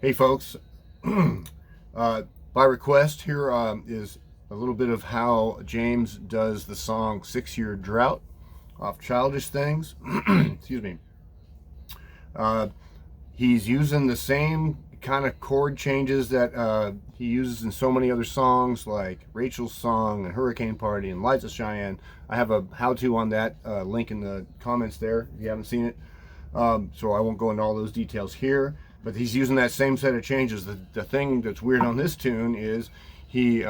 Hey folks, by request here is a little bit of how James does the song 6-Year Drought off Childish Things. Excuse me. He's using the same kind of chord changes that he uses in so many other songs like Rachel's Song and Hurricane Party and Lights of Cheyenne. I have a how-to on that, link in the comments there if you haven't seen it. So I won't go into all those details here, but he's using that same set of changes. The thing that's weird on this tune is he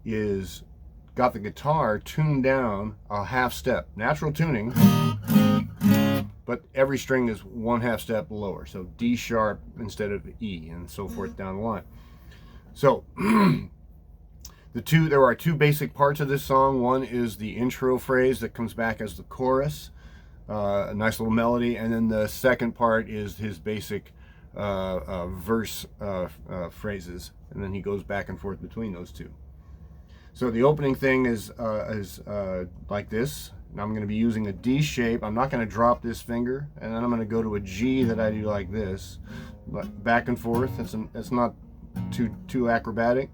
is got the guitar tuned down a half step, natural tuning, but every string is 1/2 step lower, so D sharp instead of E, and so forth down the line. So there are two basic parts of this song. One is the intro phrase that comes back as the chorus, a nice little melody, and then the second part is his basic verse phrases, and then he goes back and forth between those two. So the opening thing is like this, and I'm going to be using a D shape. I'm not going to drop this finger, and then I'm going to go to a G that I do like this, but back and forth. It's not too acrobatic.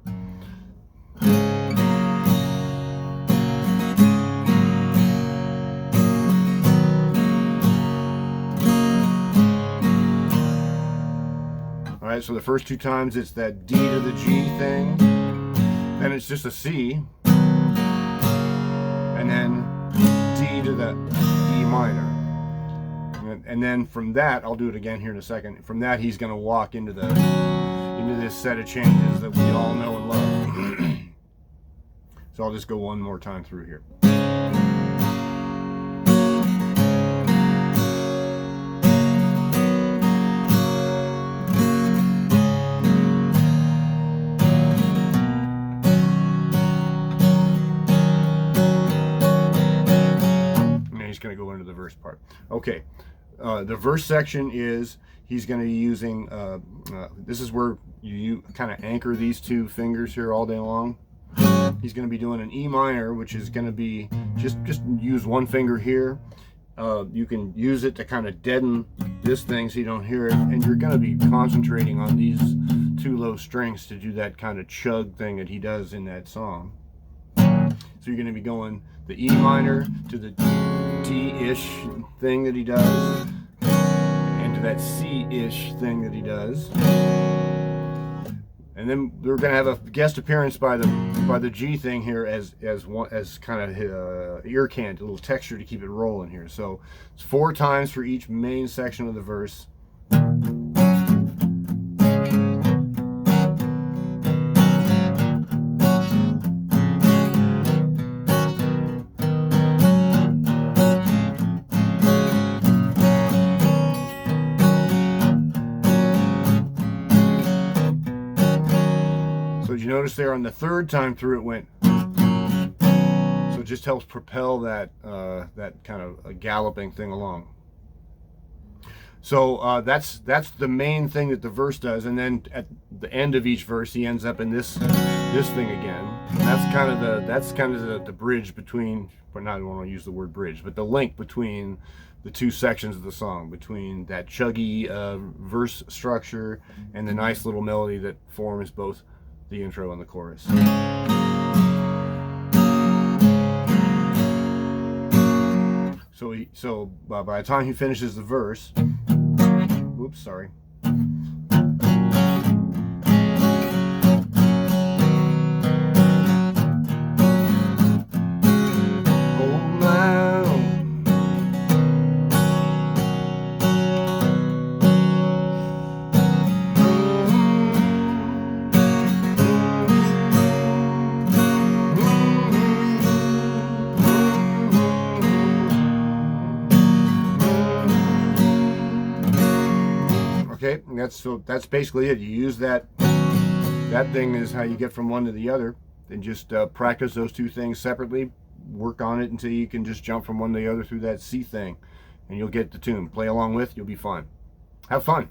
All right, so the first two times it's that D to the G thing, then it's just a C, and then D to the E minor. And then from that, I'll do it again here in a second. From that, he's going to walk into this set of changes that we all know and love. So I'll just go one more time through here. Going to go into the verse part. Okay, the verse section is he's going to be using this is where you kind of anchor these two fingers here all day long. He's going to be doing an E minor, which is going to be just use one finger here. You can use it to kind of deaden this thing so you don't hear it, and you're going to be concentrating on these two low strings to do that kind of chug thing that he does in that song. So you're going to be going the E minor to the D-ish thing that he does, and to that C-ish thing that he does. And then we're going to have a guest appearance by the G thing here as kind of ear cant, a little texture to keep it rolling here. So it's 4 times for each main section of the verse. So did you notice there on the third time through it went? So it just helps propel that kind of a galloping thing along. So that's the main thing that the verse does, and then at the end of each verse he ends up in this thing again. And that's kind of the bridge between, but not I don't want to use the word bridge, but the link between the two sections of the song, between that chuggy verse structure and the nice little melody that forms both the intro and the chorus. So by the time he finishes the verse, oops, sorry. Okay, and that's basically it. You use that thing is how you get from one to the other. Then just practice those two things separately. Work on it until you can just jump from one to the other through that C thing, and you'll get the tune. Play along with, you'll be fine. Have fun.